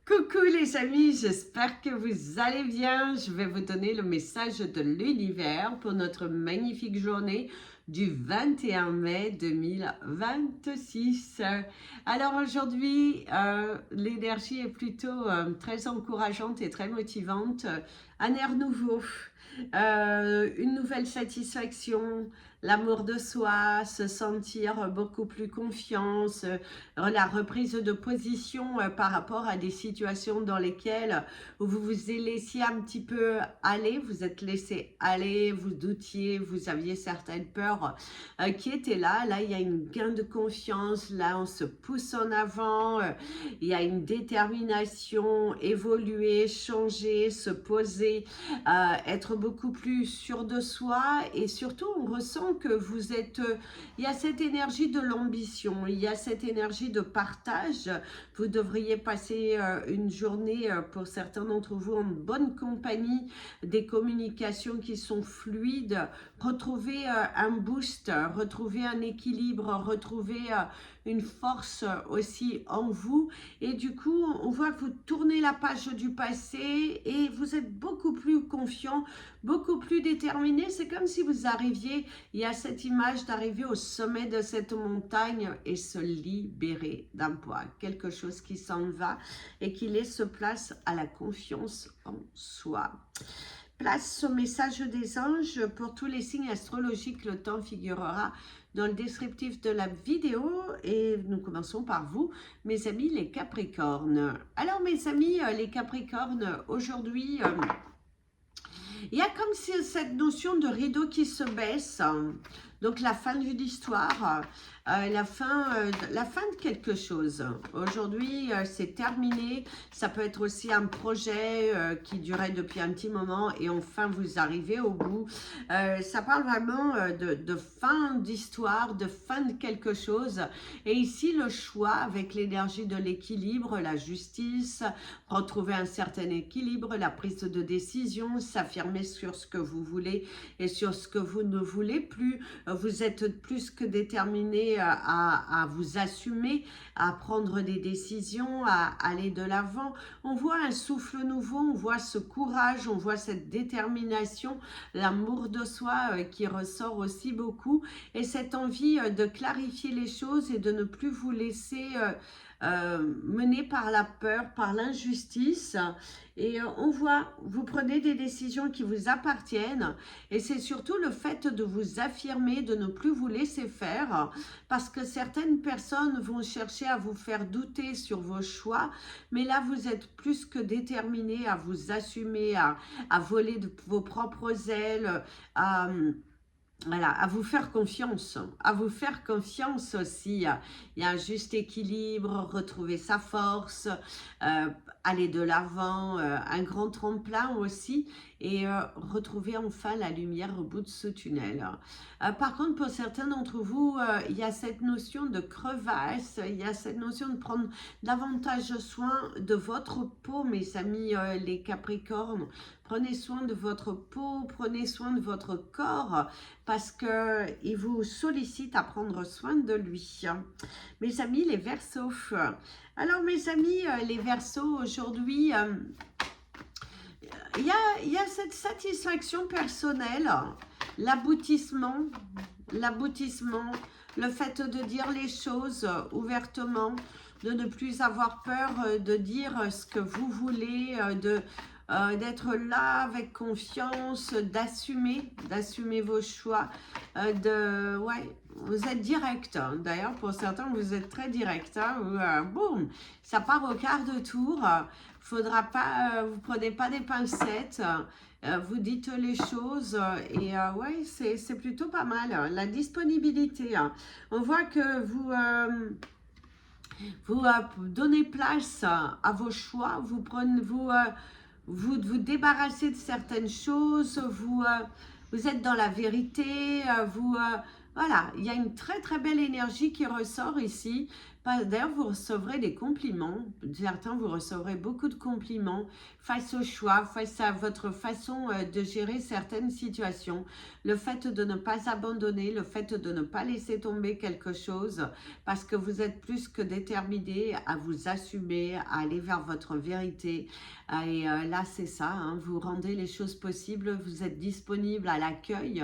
Coucou les amis, j'espère que vous allez bien. Je vais vous donner le message de l'univers pour notre magnifique journée du 21 mai 2026. Alors aujourd'hui, l'énergie est plutôt très encourageante et très motivante. Un air nouveau, une nouvelle satisfaction, l'amour de soi, se sentir beaucoup plus confiance, la reprise de position par rapport à des situations dans lesquelles vous vous laissiez un petit peu aller, vous êtes laissé aller, vous doutiez, vous aviez certaines peurs qui étaient là. Là, il y a une gain de confiance, là, on se pousse en avant, il y a une détermination, évoluer, changer, se poser, être beaucoup plus sûr de soi et surtout, on ressent que vous êtes, il y a cette énergie de l'ambition, il y a cette énergie de partage. Vous devriez passer une journée, pour certains d'entre vous, en bonne compagnie, des communications qui sont fluides, retrouver un boost, retrouver un équilibre, retrouver une force aussi en vous. Et du coup, on voit que vous tournez la page du passé et vous êtes beaucoup plus confiant, beaucoup plus déterminé. C'est comme si vous arriviez, il y a cette image d'arriver au sommet de cette montagne et se libérer d'un poids, quelque chose qui s'en va et qui laisse place à la confiance en soi. Place au message des anges pour tous les signes astrologiques. Le temps figurera dans le descriptif de la vidéo et nous commençons par vous, mes amis les Capricornes. Alors mes amis les Capricornes, aujourd'hui, il y a comme si cette notion de rideau qui se baisse, donc la fin d'une histoire, la fin de quelque chose. Aujourd'hui, c'est terminé. Ça peut être aussi un projet qui durait depuis un petit moment et enfin vous arrivez au bout. Ça parle vraiment de fin d'histoire, de fin de quelque chose. Et ici, le choix avec l'énergie de l'équilibre, la justice, retrouver un certain équilibre, la prise de décision, s'affirmer sur ce que vous voulez et sur ce que vous ne voulez plus. Vous êtes plus que déterminé à vous assumer, à prendre des décisions, à aller de l'avant. On voit un souffle nouveau, on voit ce courage, on voit cette détermination, l'amour de soi qui ressort aussi beaucoup et cette envie de clarifier les choses et de ne plus vous laisser mené par la peur, par l'injustice. Et on voit, vous prenez des décisions qui vous appartiennent et c'est surtout le fait de vous affirmer, de ne plus vous laisser faire parce que certaines personnes vont chercher à vous faire douter sur vos choix, mais là vous êtes plus que déterminé à vous assumer, à voler de vos propres ailes, voilà, à vous faire confiance aussi. Il y a un juste équilibre, retrouver sa force, aller de l'avant, un grand tremplin aussi et retrouver enfin la lumière au bout de ce tunnel. Par contre, pour certains d'entre vous, il y a cette notion de crevasse, il y a cette notion de prendre davantage soin de votre peau, mes amis les Capricornes. Prenez soin de votre peau, prenez soin de votre corps parce qu'il vous sollicite à prendre soin de lui. Mes amis les Verseaux. Alors mes amis les Verseaux, aujourd'hui, il y a cette satisfaction personnelle, l'aboutissement, le fait de dire les choses ouvertement, de ne plus avoir peur de dire ce que vous voulez, d'être là avec confiance, d'assumer vos choix, ouais, vous êtes direct, hein. D'ailleurs pour certains vous êtes très direct, hein, boum, ça part au quart de tour, faudra pas, vous prenez pas des pincettes, vous dites les choses et ouais, c'est plutôt pas mal, hein. La disponibilité, hein. On voit que vous donnez place à vos choix, vous prenez, vous débarrassez de certaines choses, vous êtes dans la vérité, voilà, il y a une très très belle énergie qui ressort ici. D'ailleurs, vous recevrez des compliments. Certains, vous recevrez beaucoup de compliments face au choix, face à votre façon de gérer certaines situations. Le fait de ne pas abandonner, le fait de ne pas laisser tomber quelque chose, parce que vous êtes plus que déterminé à vous assumer, à aller vers votre vérité. Et là, c'est ça, hein, vous rendez les choses possibles, vous êtes disponible à l'accueil.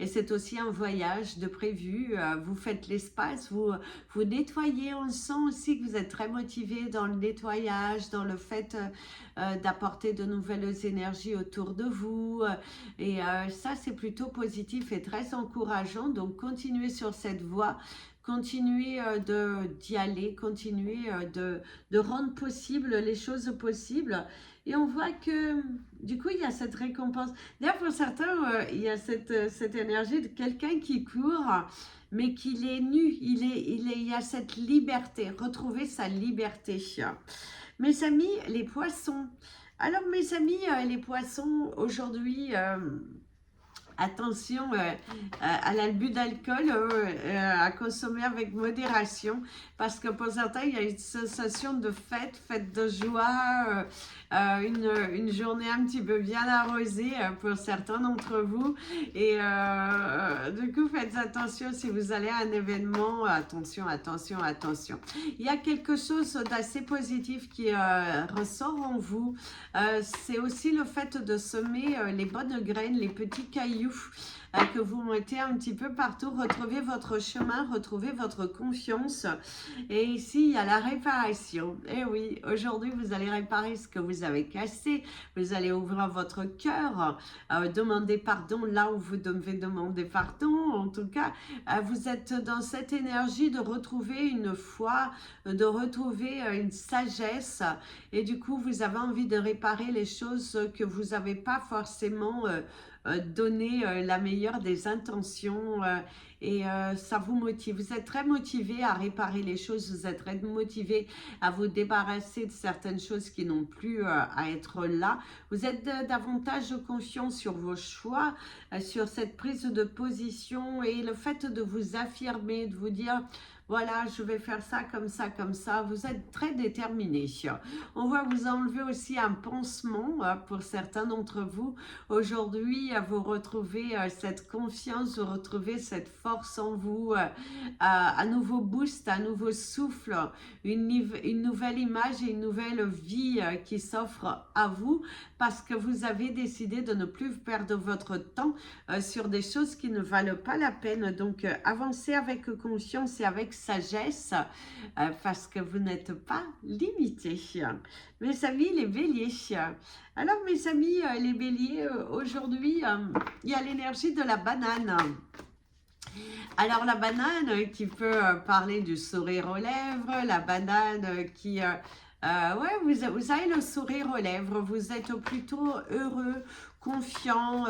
Et c'est aussi un voyage de prévu. Vous faites l'espace, vous nettoyez. On sent aussi que vous êtes très motivé dans le nettoyage, dans le fait d'apporter de nouvelles énergies autour de vous. Et ça, c'est plutôt positif et très encourageant. Donc, continuez sur cette voie. Continuez d'y aller, continuez de rendre possible les choses possibles. Et on voit que, du coup, il y a cette récompense. D'ailleurs, pour certains, il y a cette énergie de quelqu'un qui court, mais qu'il est nu. Il y a cette liberté, retrouver sa liberté. Mes amis, les poissons. Alors, mes amis, les poissons, aujourd'hui... attention à l'abus d'alcool, à consommer avec modération, parce que pour certains, il y a une sensation de fête, fête de joie, une journée un petit peu bien arrosée pour certains d'entre vous. Et du coup, faites attention si vous allez à un événement, attention, attention, attention. Il y a quelque chose d'assez positif qui ressort en vous. C'est aussi le fait de semer les bonnes graines, les petits cailloux que vous mettez un petit peu partout. Retrouvez votre chemin, retrouvez votre confiance. Et ici, il y a la réparation. Et oui, aujourd'hui, vous allez réparer ce que vous avez cassé. Vous allez ouvrir votre cœur, demander pardon là où vous devez demander pardon. En tout cas, vous êtes dans cette énergie de retrouver une foi, de retrouver une sagesse. Et du coup, vous avez envie de réparer les choses que vous n'avez pas forcément donné la meilleure des intentions et ça vous motive. Vous êtes très motivé à réparer les choses, vous êtes très motivé à vous débarrasser de certaines choses qui n'ont plus à être là. Vous êtes davantage confiant sur vos choix, sur cette prise de position et le fait de vous affirmer, de vous dire voilà, je vais faire ça, comme ça, comme ça. Vous êtes très déterminé. On va vous enlever aussi un pansement pour certains d'entre vous. Aujourd'hui, vous retrouvez cette confiance, vous retrouvez cette force en vous, un nouveau boost, un nouveau souffle, une nouvelle image et une nouvelle vie qui s'offre à vous parce que vous avez décidé de ne plus perdre votre temps sur des choses qui ne valent pas la peine. Donc, avancez avec confiance et avec sagesse parce que vous n'êtes pas limité. Mes amis, les béliers. Alors, mes amis, les béliers, aujourd'hui, il y a l'énergie de la banane. Alors, la banane qui peut parler du sourire aux lèvres, la banane qui... ouais, vous avez le sourire aux lèvres, vous êtes plutôt heureux, confiant,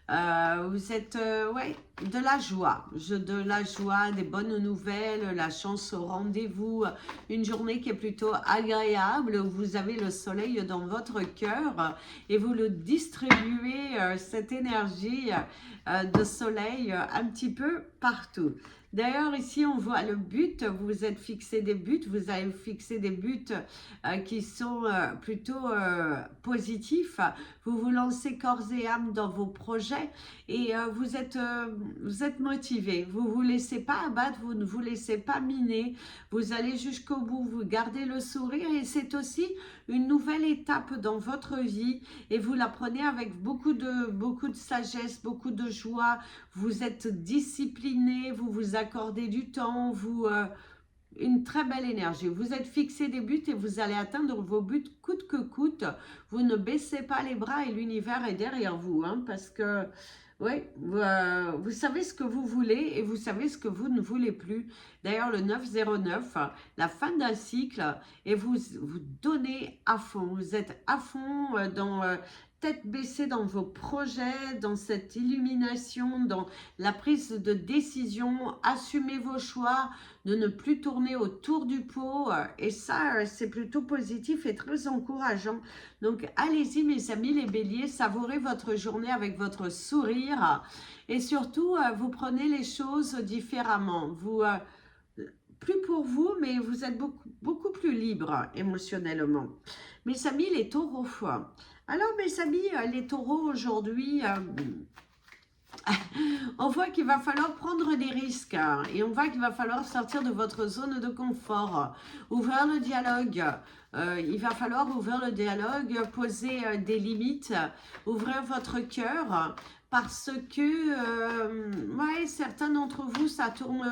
vous êtes, ouais, de la joie, des bonnes nouvelles, la chance au rendez-vous, une journée qui est plutôt agréable, où vous avez le soleil dans votre cœur et vous le distribuez, cette énergie de soleil un petit peu partout. D'ailleurs, ici, on voit le but, vous vous êtes fixé des buts, vous avez fixé des buts qui sont plutôt positifs. Vous vous lancez corps et âme dans vos projets et vous êtes motivé. Vous ne vous laissez pas abattre, vous ne vous laissez pas miner. Vous allez jusqu'au bout, vous gardez le sourire et c'est aussi une nouvelle étape dans votre vie et vous la prenez avec beaucoup de sagesse, beaucoup de joie. Vous êtes discipliné, vous vous accordez du temps, une très belle énergie. Vous êtes fixé des buts et vous allez atteindre vos buts coûte que coûte. Vous ne baissez pas les bras et l'univers est derrière vous, hein, parce que oui, vous savez ce que vous voulez et vous savez ce que vous ne voulez plus. D'ailleurs, le 909, la fin d'un cycle, et vous donnez à fond. Vous êtes à fond dans tête baissée dans vos projets, dans cette illumination, dans la prise de décision. Assumez vos choix, de ne plus tourner autour du pot. Et ça, c'est plutôt positif et très encourageant. Donc, allez-y, mes amis, les béliers, savourez votre journée avec votre sourire. Et surtout, vous prenez les choses différemment. Vous plus pour vous, mais vous êtes beaucoup plus libre émotionnellement. Mes amis, les taureaux. Alors, mes amis, les taureaux, aujourd'hui, on voit qu'il va falloir prendre des risques et on voit qu'il va falloir sortir de votre zone de confort, ouvrir le dialogue. Il va falloir ouvrir le dialogue, poser des limites, ouvrir votre cœur parce que ouais, certains d'entre vous, ça tourne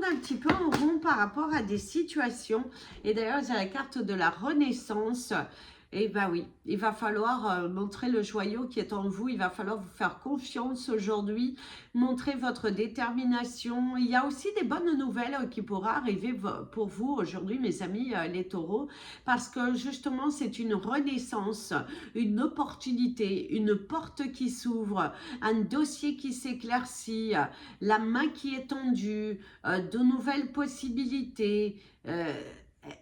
un petit peu en rond par rapport à des situations. Et d'ailleurs, il y a la carte de la renaissance. Et ben oui, il va falloir montrer le joyau qui est en vous, il va falloir vous faire confiance aujourd'hui, montrer votre détermination. Il y a aussi des bonnes nouvelles qui pourraient arriver pour vous aujourd'hui, mes amis les taureaux, parce que justement c'est une renaissance, une opportunité, une porte qui s'ouvre, un dossier qui s'éclaircit, la main qui est tendue, de nouvelles possibilités,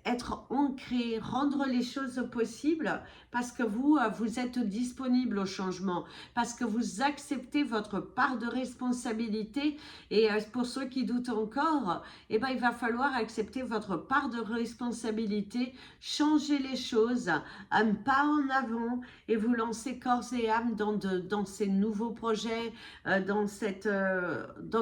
être ancré, rendre les choses possibles parce que vous êtes disponible au changement, parce que vous acceptez votre part de responsabilité et pour ceux qui doutent encore, eh ben, il va falloir accepter votre part de responsabilité, changer les choses, un pas en avant et vous lancer corps et âme dans ces nouveaux projets, dans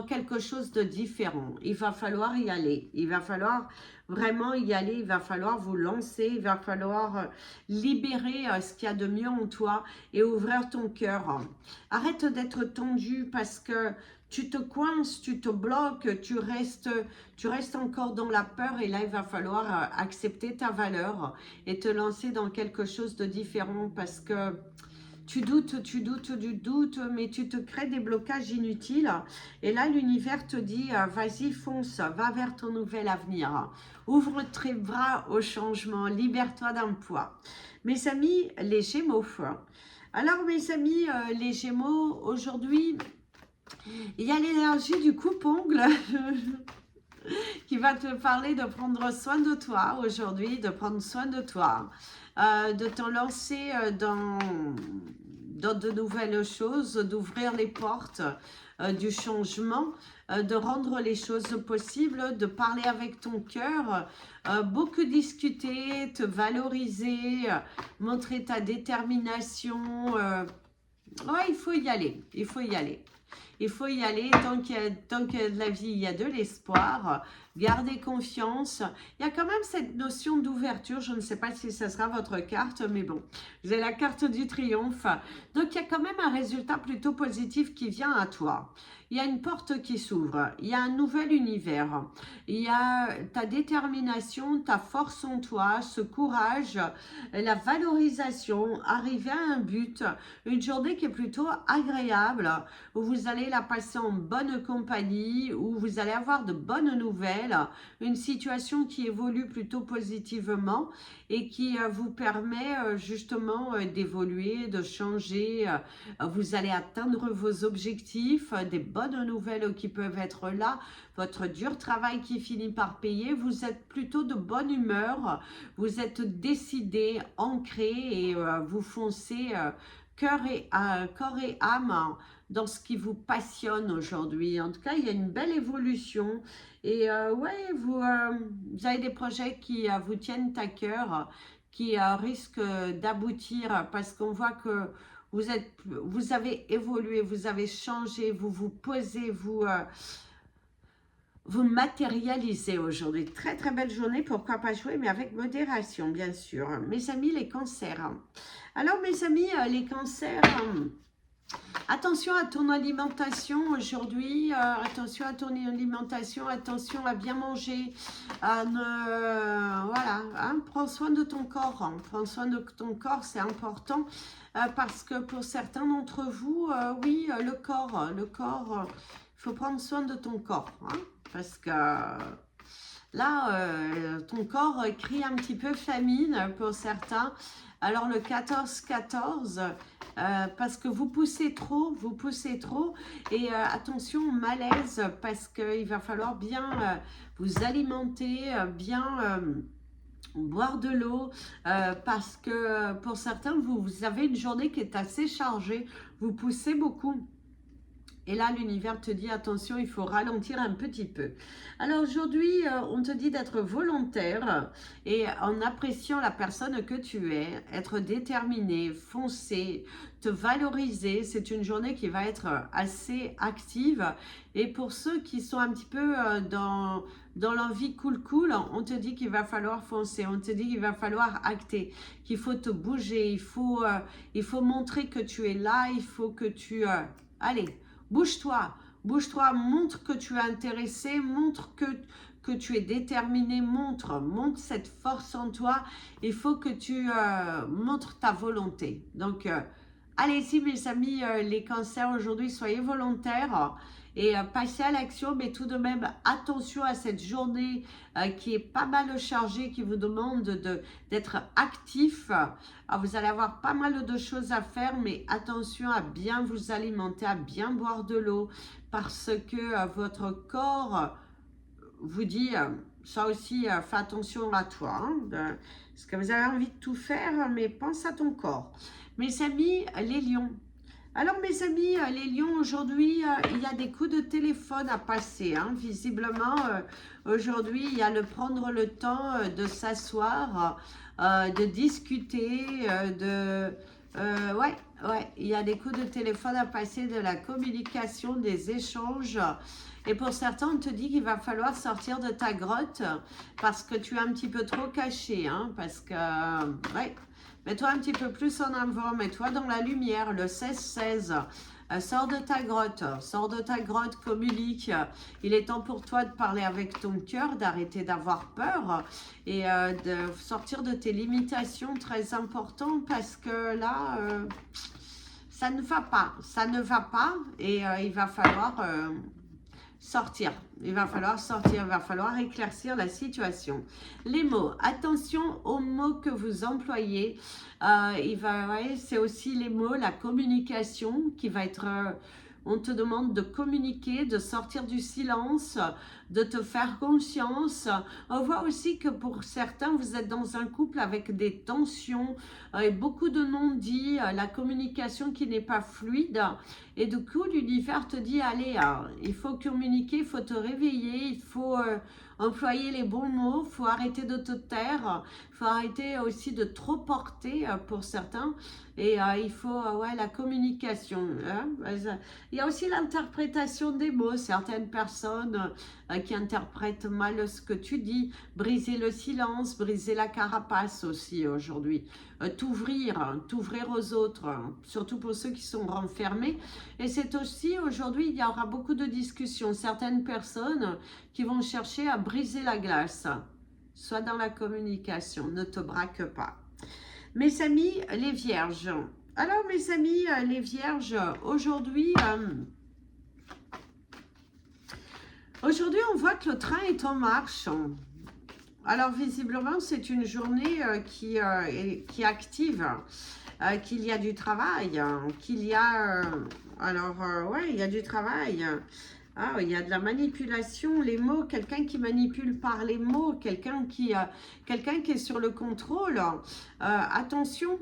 quelque chose de différent. Il va falloir y aller, il va falloir vraiment y aller, il va falloir vous lancer, il va falloir libérer ce qu'il y a de mieux en toi et ouvrir ton cœur. Arrête d'être tendu parce que tu te coinces, tu te bloques, tu restes encore dans la peur et là il va falloir accepter ta valeur et te lancer dans quelque chose de différent parce que tu doutes, mais tu te crées des blocages inutiles. Et là, l'univers te dit, vas-y, fonce, va vers ton nouvel avenir. Ouvre tes bras au changement, libère-toi d'un poids. Mes amis, les Gémeaux. Alors, mes amis, les Gémeaux, aujourd'hui, il y a l'énergie du coupe-ongle qui va te parler de prendre soin de toi aujourd'hui, de prendre soin de toi, de te lancer dans de nouvelles choses, d'ouvrir les portes du changement, de rendre les choses possibles, de parler avec ton cœur, beaucoup discuter, te valoriser, montrer ta détermination. Ouais, il faut y aller, il faut y aller. Il faut y aller tant qu'il y a de la vie, il y a de l'espoir. Gardez confiance. Il y a quand même cette notion d'ouverture. Je ne sais pas si ça sera votre carte, mais bon. Vous avez la carte du triomphe. Donc, il y a quand même un résultat plutôt positif qui vient à toi. Il y a une porte qui s'ouvre. Il y a un nouvel univers. Il y a ta détermination, ta force en toi, ce courage, la valorisation, arriver à un but. Une journée qui est plutôt agréable, où vous allez la passer en bonne compagnie, où vous allez avoir de bonnes nouvelles, une situation qui évolue plutôt positivement et qui vous permet justement d'évoluer, de changer. Vous allez atteindre vos objectifs, des bonnes nouvelles qui peuvent être là, votre dur travail qui finit par payer, vous êtes plutôt de bonne humeur, vous êtes décidé, ancré et vous foncez corps et âme dans ce qui vous passionne aujourd'hui. En tout cas, il y a une belle évolution. Et ouais, vous avez des projets qui vous tiennent à cœur, qui risquent d'aboutir parce qu'on voit que vous avez évolué, vous avez changé, vous vous posez, vous matérialisez aujourd'hui. Très très belle journée, pourquoi pas jouer, mais avec modération bien sûr. Mes amis les cancers. Alors mes amis les cancers, attention à ton alimentation aujourd'hui, attention à ton alimentation, attention à bien manger, voilà, hein, prends soin de ton corps, hein, prends soin de ton corps, c'est important parce que pour certains d'entre vous, oui, le corps, il faut prendre soin de ton corps, hein, parce que là, ton corps crie un petit peu famine pour certains. Alors le 14-14, parce que vous poussez trop et attention au malaise parce qu'il va falloir bien vous alimenter, bien boire de l'eau parce que pour certains, vous avez une journée qui est assez chargée, vous poussez beaucoup. Et là, l'univers te dit, attention, il faut ralentir un petit peu. Alors aujourd'hui, on te dit d'être volontaire et en appréciant la personne que tu es, être déterminé, foncer, te valoriser. C'est une journée qui va être assez active. Et pour ceux qui sont un petit peu dans l'envie cool, on te dit qu'il va falloir foncer, on te dit qu'il va falloir acter, qu'il faut te bouger, il faut montrer que tu es là, il faut que tu... allez, bouge-toi, bouge-toi, montre que tu es intéressé, montre que tu es déterminé, montre cette force en toi. Il faut que tu montres ta volonté. Donc, allez-y mes amis, les cancers aujourd'hui, soyez volontaires et passez à l'action, mais tout de même, attention à cette journée qui est pas mal chargée, qui vous demande d'être actif. Vous allez avoir pas mal de choses à faire, mais attention à bien vous alimenter, à bien boire de l'eau, parce que votre corps vous dit, ça aussi, fais attention à toi, hein, parce que vous avez envie de tout faire, mais pense à ton corps. Mes amis, les lions. Alors mes amis, les lions, aujourd'hui, il y a des coups de téléphone à passer. Hein. Visiblement, aujourd'hui, il y a prendre le temps de s'asseoir, de discuter, ouais, il y a des coups de téléphone à passer, de la communication, des échanges. Et pour certains, on te dit qu'il va falloir sortir de ta grotte parce que tu es un petit peu trop caché. Hein, parce que, ouais, mets-toi un petit peu plus en avant, mets-toi dans la lumière, le 16-16. Sors de ta grotte, communique. Il est temps pour toi de parler avec ton cœur, d'arrêter d'avoir peur et de sortir de tes limitations, très important, parce que là, ça ne va pas et il va falloir... sortir, il va falloir éclaircir la situation. Les mots, attention aux mots que vous employez, c'est aussi les mots, la communication qui va être, on te demande de communiquer, de sortir du silence, de te faire confiance. On voit aussi que pour certains, vous êtes dans un couple avec des tensions et beaucoup de non-dits, la communication qui n'est pas fluide. Et du coup, l'univers te dit, allez, il faut communiquer, il faut te réveiller, il faut employer les bons mots, il faut arrêter de te taire, il faut arrêter aussi de trop porter pour certains. Et il faut, ouais, la communication. Hein. Il y a aussi l'interprétation des mots. Certaines personnes qui interprètent mal ce que tu dis, briser le silence, briser la carapace aussi aujourd'hui. T'ouvrir aux autres, surtout pour ceux qui sont renfermés. Et c'est aussi, aujourd'hui, il y aura beaucoup de discussions. Certaines personnes qui vont chercher à briser la glace. Sois dans la communication, ne te braque pas. Mes amis, les vierges. Alors, mes amis, les vierges, aujourd'hui, on voit que le train est en marche. Alors, visiblement, c'est une journée qui est active, qu'il y a du travail, qu'il y a... ouais, il y a du travail. Ah, il y a de la manipulation, les mots, quelqu'un qui manipule par les mots, quelqu'un qui est sur le contrôle. Attention,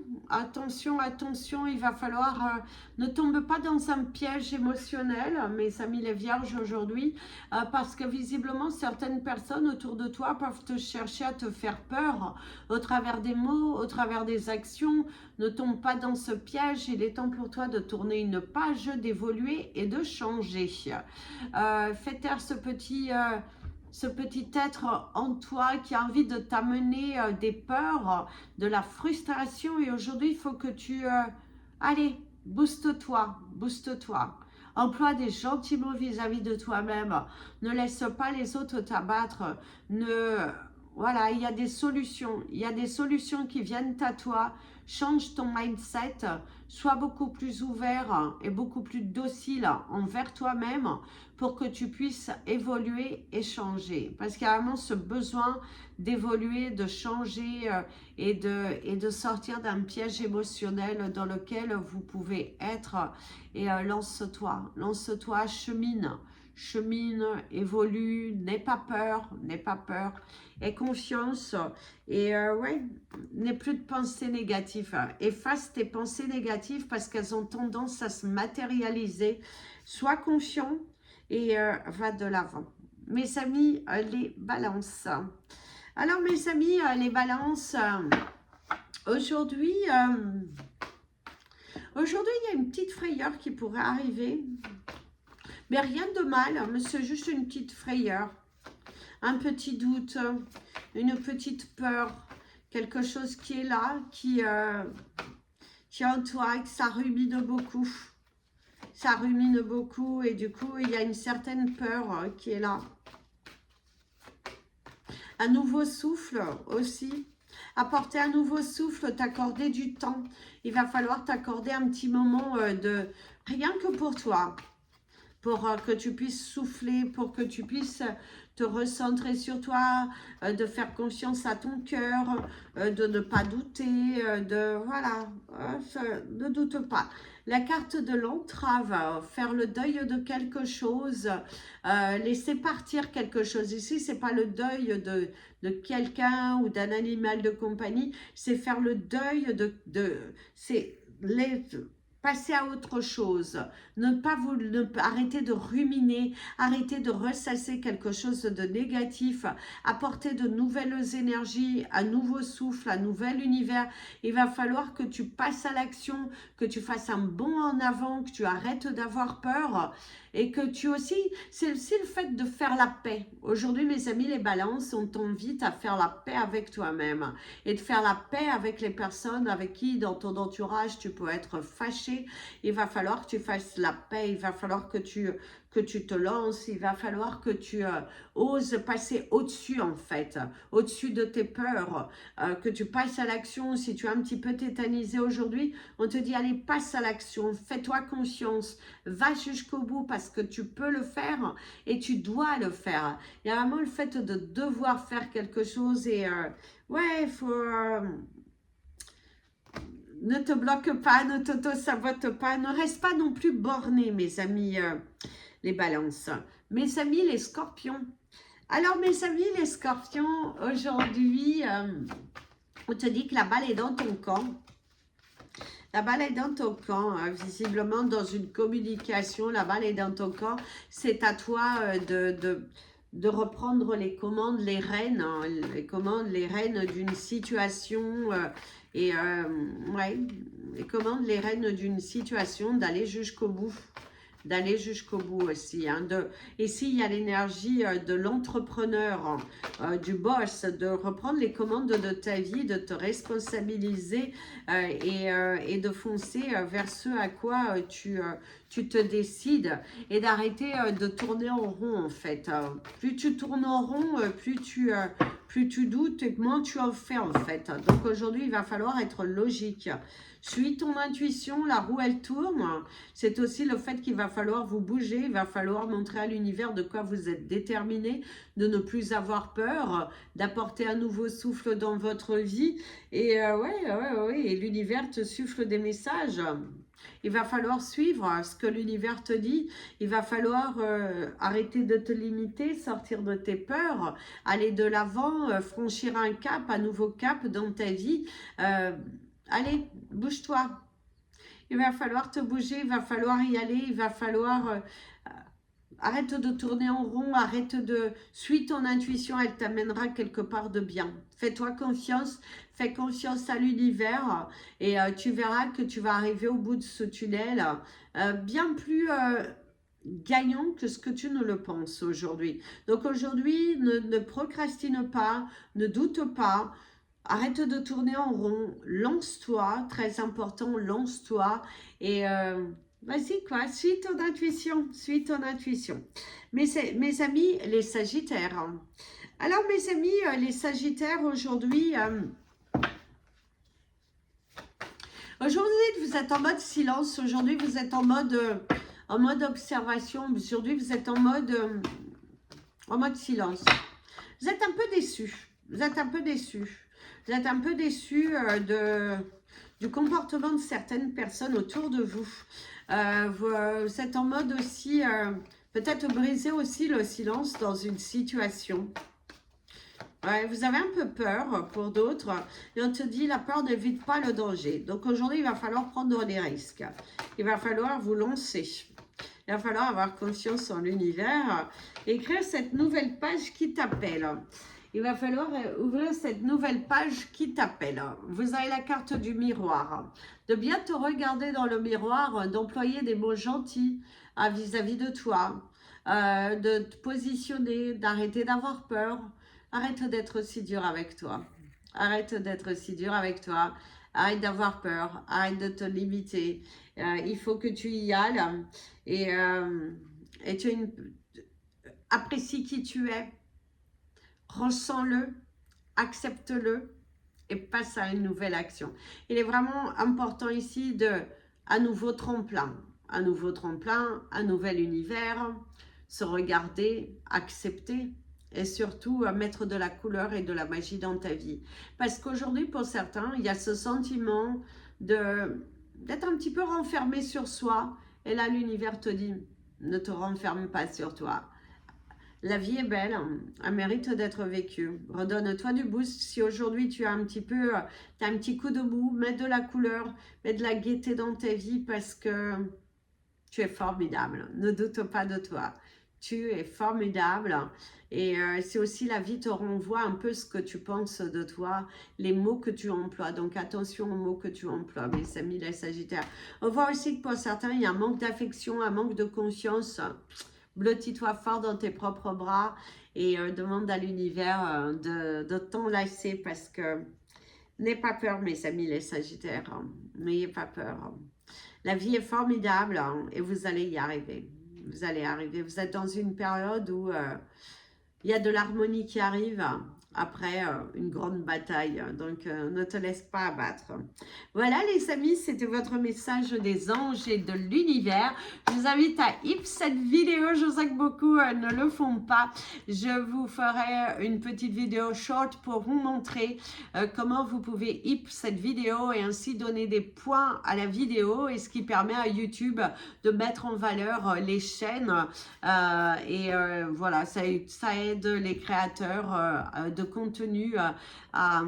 il va falloir, ne tombe pas dans un piège émotionnel, mes amis les vierges aujourd'hui, parce que visiblement certaines personnes autour de toi peuvent te chercher à te faire peur au travers des mots, au travers des actions. Ne tombe pas dans ce piège, il est temps pour toi de tourner une page, d'évoluer et de changer. Fais taire ce petit être en toi qui a envie de t'amener des peurs, de la frustration. Et aujourd'hui, il faut que tu... allez, booste-toi. Emploie des gentils mots vis-à-vis de toi-même. Ne laisse pas les autres t'abattre. Voilà, il y a des solutions. Il y a des solutions qui viennent à toi. Change ton mindset. Sois beaucoup plus ouvert et beaucoup plus docile envers toi-même pour que tu puisses évoluer et changer. Parce qu'il y a vraiment ce besoin d'évoluer, de changer et de sortir d'un piège émotionnel dans lequel vous pouvez être. Et lance-toi, chemine. chemine, évolue, n'aie pas peur, aie confiance et ouais, n'aie plus de pensées négatives. Efface tes pensées négatives parce qu'elles ont tendance à se matérialiser. Sois confiant et va de l'avant. Mes amis, les balances. Alors mes amis, les balances, aujourd'hui, aujourd'hui, il y a une petite frayeur qui pourrait arriver. Mais rien de mal, mais c'est juste une petite frayeur. Un petit doute, une petite peur. Quelque chose qui est là, qui est en toi, que ça rumine beaucoup. Ça rumine beaucoup et du coup, il y a une certaine peur qui est là. Un nouveau souffle aussi. Apporter un nouveau souffle, t'accorder du temps. Il va falloir t'accorder un petit moment de rien que pour toi. Pour que tu puisses souffler, pour que tu puisses te recentrer sur toi, de faire confiance à ton cœur, de ne pas douter, voilà, ne doute pas. La carte de l'entrave, faire le deuil de quelque chose, laisser partir quelque chose. Ici, c'est pas le deuil de quelqu'un ou d'un animal de compagnie, c'est faire le deuil passer à autre chose, arrêter de ruminer, arrêter de ressasser quelque chose de négatif, apporter de nouvelles énergies, un nouveau souffle, un nouvel univers. Il va falloir que tu passes à l'action, que tu fasses un bond en avant, que tu arrêtes d'avoir peur et que tu aussi, c'est aussi le fait de faire la paix. Aujourd'hui, mes amis, les balances, on t'invite à faire la paix avec toi-même et de faire la paix avec les personnes avec qui, dans ton entourage, tu peux être fâché. Il va falloir que tu fasses la paix, il va falloir que tu te lances, il va falloir que tu oses passer au-dessus en fait, au-dessus de tes peurs, que tu passes à l'action. Si tu es un petit peu tétanisé aujourd'hui, on te dit allez, passe à l'action, fais-toi confiance, va jusqu'au bout parce que tu peux le faire et tu dois le faire. Il y a vraiment le fait de devoir faire quelque chose et ouais, il faut... ne te bloque pas, ne t'auto-sabote pas, ne reste pas non plus borné, mes amis, les balances. Mes amis, les scorpions. Alors, mes amis, les scorpions, aujourd'hui, on te dit que la balle est dans ton camp. La balle est dans ton camp, visiblement dans une communication, la balle est dans ton camp. C'est à toi de reprendre les commandes, les rênes, hein, les rênes d'une situation ouais, les commandes, les rênes d'une situation, d'aller jusqu'au bout. D'aller jusqu'au bout aussi. Hein, ici, il y a l'énergie de l'entrepreneur, du boss, de reprendre les commandes de ta vie, de te responsabiliser et de foncer vers ce à quoi tu te décides et d'arrêter de tourner en rond en fait. Plus tu tournes en rond, plus tu doutes et moins tu en fais en fait. Donc aujourd'hui, il va falloir être logique. Suis ton intuition, la roue elle tourne. C'est aussi le fait qu'il va falloir vous bouger, il va falloir montrer à l'univers de quoi vous êtes déterminé, de ne plus avoir peur, d'apporter un nouveau souffle dans votre vie. Et ouais, et l'univers te souffle des messages. Il va falloir suivre ce que l'univers te dit. Il va falloir arrêter de te limiter, sortir de tes peurs, aller de l'avant, franchir un cap, un nouveau cap dans ta vie. Allez, bouge-toi. Il va falloir te bouger, il va falloir y aller, il va falloir... arrête de tourner en rond, arrête de... Suis ton intuition, elle t'amènera quelque part de bien. Fais-toi confiance, fais confiance à l'univers et tu verras que tu vas arriver au bout de ce tunnel bien plus... gagnant que ce que tu ne le penses aujourd'hui. Donc aujourd'hui, ne procrastine pas, ne doute pas, arrête de tourner en rond, lance-toi, très important, lance-toi et vas-y quoi, suis ton intuition, suis ton intuition. Mes amis, les sagittaires. Alors mes amis, les sagittaires aujourd'hui, aujourd'hui vous êtes en mode silence, aujourd'hui vous êtes en mode observation, aujourd'hui vous êtes en mode silence. Vous êtes un peu déçus, vous êtes un peu déçus. Vous êtes un peu déçu du comportement de certaines personnes autour de vous. Vous êtes en mode aussi, Peut-être briser aussi le silence dans une situation. Ouais, vous avez un peu peur pour d'autres. Et on te dit, la peur n'évite pas le danger. Donc aujourd'hui, il va falloir prendre des risques. Il va falloir vous lancer. Il va falloir avoir confiance en l'univers. Écrire cette nouvelle page qui t'appelle. Il va falloir ouvrir cette nouvelle page qui t'appelle. Vous avez la carte du miroir. De bien te regarder dans le miroir, d'employer des mots gentils vis-à-vis de toi, de te positionner, d'arrêter d'avoir peur. Arrête d'être si dur avec toi. Arrête d'être si dur avec toi. Arrête d'avoir peur. Arrête de te limiter. Il faut que tu y ailles et apprécie qui tu es. Ressens-le, accepte-le et passe à une nouvelle action. Il est vraiment important ici un nouveau tremplin, un nouvel univers, se regarder, accepter et surtout mettre de la couleur et de la magie dans ta vie. Parce qu'aujourd'hui, pour certains, il y a ce sentiment d'être un petit peu renfermé sur soi. Et là, l'univers te dit, ne te renferme pas sur toi. La vie est belle, elle mérite d'être vécue. Redonne-toi du boost. Si aujourd'hui tu as un petit coup de mou, mets de la couleur, mets de la gaieté dans ta vie parce que tu es formidable. Ne doute pas de toi. Tu es formidable. Et c'est aussi la vie te renvoie un peu ce que tu penses de toi, les mots que tu emploies. Donc attention aux mots que tu emploies, mes amis les Sagittaires. On voit aussi que pour certains, il y a un manque d'affection, un manque de conscience. Blottis-toi fort dans tes propres bras et demande à l'univers de t'enlacer parce que n'aie pas peur, mes amis les Sagittaires. N'ayez pas peur. La vie est formidable et vous allez y arriver. Vous allez arriver. Vous êtes dans une période où il y a de l'harmonie qui arrive après une grande bataille. Donc, ne te laisse pas abattre. Voilà les amis, c'était votre message des anges et de l'univers. Je vous invite à hip cette vidéo. Je sais que beaucoup ne le font pas. Je vous ferai une petite vidéo short pour vous montrer comment vous pouvez hip cette vidéo et ainsi donner des points à la vidéo et ce qui permet à YouTube de mettre en valeur les chaînes. Voilà, ça aide les créateurs de contenu à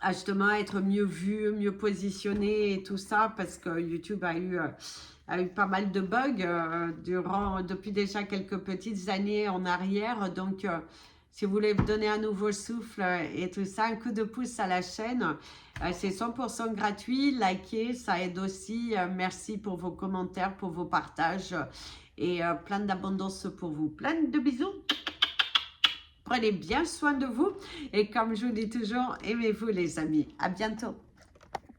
justement être mieux vus, mieux positionnés et tout ça parce que YouTube a eu pas mal de bugs depuis déjà quelques petites années en arrière. Donc, si vous voulez vous donner un nouveau souffle et tout ça, un coup de pouce à la chaîne, c'est 100% gratuit. Likez, ça aide aussi. Merci pour vos commentaires, pour vos partages et plein d'abondance pour vous. Plein de bisous. Prenez bien soin de vous et comme je vous dis toujours, aimez-vous les amis. À bientôt.